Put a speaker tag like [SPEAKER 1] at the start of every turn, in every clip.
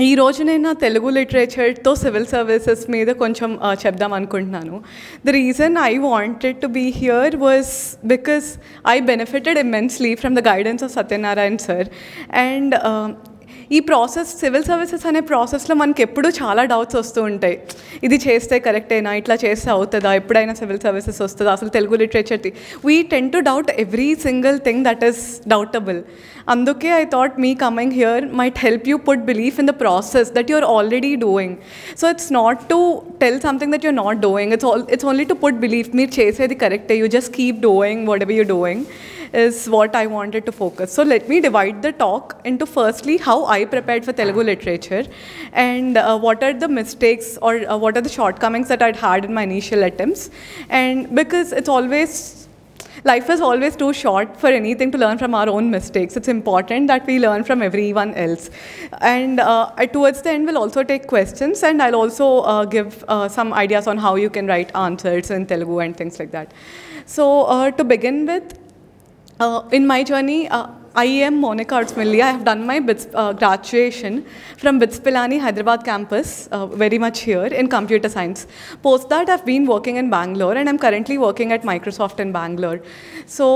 [SPEAKER 1] ఈ రోజు నేను నా తెలుగు లిటరేచర్తో సివిల్ సర్వీసెస్ మీద కొంచెం చెప్దాం అనుకుంటున్నాను. The reason I wanted to be here was because I benefited immensely from the guidance of Satyanarayana sir. And ఈ ప్రాసెస్ సివిల్ సర్వీసెస్ అనే ప్రాసెస్లో మనకి ఎప్పుడూ చాలా డౌట్స్ వస్తూ ఉంటాయి. ఇది చేస్తే కరెక్టేనా, ఇట్లా చేస్తే అవుతుందా, ఎప్పుడైనా సివిల్ సర్వీసెస్ వస్తుందా, అసలు తెలుగు లిటరేచర్ది we tend to doubt every single thing that is doubtable. అందుకే I thought me coming here might help you put belief in the process that you're already doing. So it's not to tell something that you're not doing, it's only to put belief. Meer chesedi correct, you just keep doing whatever you're doing is what I wanted to focus. So let me divide the talk into firstly how I prepared for Telugu literature and what are the mistakes or what are the shortcomings that I'd had in my initial attempts. And because life is always too short for anything to learn from our own mistakes. It's important that we learn from everyone else. And towards the end, we'll also take questions, and I'll also give some ideas on how you can write answers in Telugu and things like that. So to begin with, in my journey, I am Monica Artsmilli. I have done my graduation from BITS Pilani Hyderabad campus, very much here, in computer science. Post that, I've been working in Bangalore, and I'm currently working at Microsoft in Bangalore. So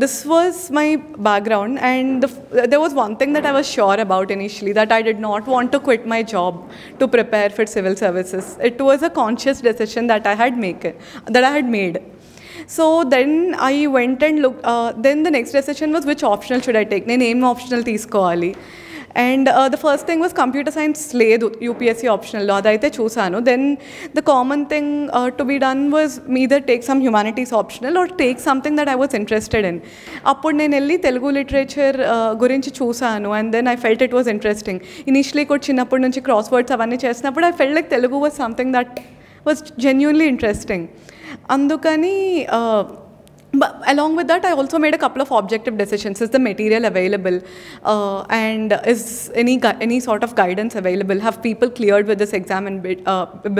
[SPEAKER 1] this was my background, and there was one thing that I was sure about initially, that I did not want to quit my job to prepare for civil services. It was a conscious decision that I had made. So then I went and looked, then the next decision was which optional should I take? నేను ఏం optional తీసుకోవాలి? And the first thing was computer science లేదు UPSC optional, అదైతే చూసాను. Then the common thing to be done was either take some humanities optional or take something that I was interested in. అప్పుడు నేను వెళ్ళి Telugu literature గురించి చూసాను, and then I felt it was interesting. Initially కూడా చిన్నప్పటి నుంచి క్రాస్ వర్డ్స్ అవన్నీ చేసినప్పుడు I felt like Telugu was something that was genuinely interesting. Andukani, but along with that, I also made a couple of objective decisions. Is the material available? And is any sort of guidance available? Have people cleared with this exam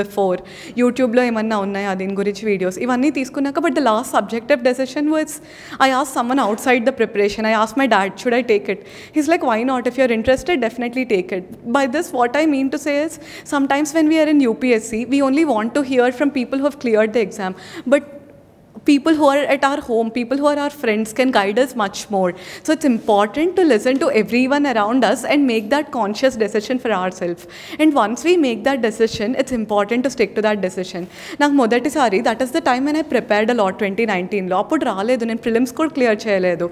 [SPEAKER 1] before? YouTube lo emanna unnaya adin gurinchi videos. Ivanni teeskunnaka, but the last subjective decision was I asked someone outside the preparation. I asked my dad, should I take it? He's like, why not? If you're interested, definitely take it. By this, what I mean to say is, sometimes when we are in UPSC, we only want to hear from people who have cleared the exam. But people who are at our home, people who are our friends can guide us much more. So it's important to listen to everyone around us and make that conscious decision for ourselves. And once we make that decision, it's important to stick to that decision. నాకు మొదటిసారి, that is the time when I prepared a lot 2019లో. అప్పుడు రాలేదు, నేను prelims కూడా clear చేయలేదు.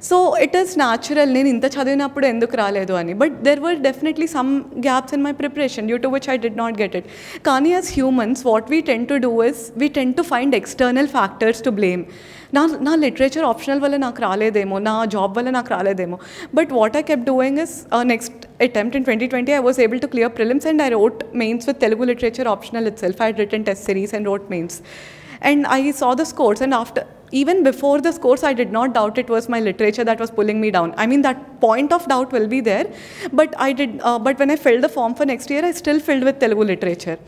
[SPEAKER 1] So it is natural, నేను ఇంత చదివినప్పుడు ఎందుకు రాలేదు అని. But there were definitely some gaps in my preparation due to which I did not get it. కానీ as humans what we tend to do is we tend to find external factors to blame. నా literature optional వల్ల నాకు రాలేదేమో, నా job వల్ల నాకు రాలేదేమో. But what I kept doing is next attempt in 2020 I was able to clear prelims and I wrote mains with Telugu literature optional itself. I had written test series and wrote mains, and I saw the scores, and after, even before the scores, I did not doubt it was my literature that was pulling me down. I mean, that point of doubt will be there, but but when I filled the form for next year, I still filled with Telugu literature.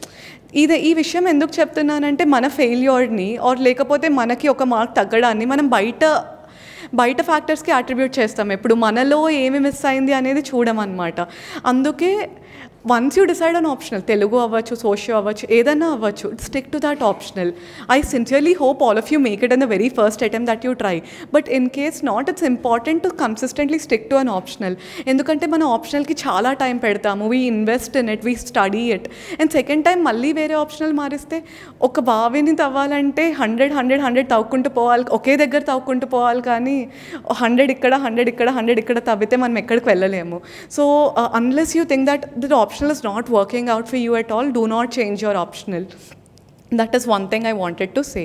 [SPEAKER 1] ఈ విషయం ఎందుకు చెప్తున్నానంటే, మన ఫెయిల్యూర్ని are లేకపోతే మనకి ఒక mark తగ్గడాన్ని మనం బయట ఫ్యాక్టర్స్కి అట్రిబ్యూట్ చేస్తాం. ఎప్పుడు మనలో ఏమి మిస్ అయింది అనేది చూడమన్నమాట. అందుకే once you decide on optional, Telugu అవ్వచ్చు, సోషియో అవ్వచ్చు, ఏదన్నా అవ్వచ్చు, stick to that optional. I sincerely hope all of you make it in the very first attempt that you try. But in case not, it's important to consistently stick to an optional. ఎందుకంటే మనం ఆప్షనల్కి చాలా time పెడతాము, we invest in it, we study it, and second time మళ్ళీ వేరే optional మారిస్తే, ఒక బావిని తవ్వాలంటే 100 తవ్వుకుంటూ పోవాలి, ఒకే దగ్గర తవ్వుకుంటూ పోవాలి. కానీ 100 ఇక్కడ తవ్వితే మనం ఎక్కడికి వెళ్ళలేము. So unless you think that the optional is not working out for you at all, do not change your optional. That is one thing I wanted to say.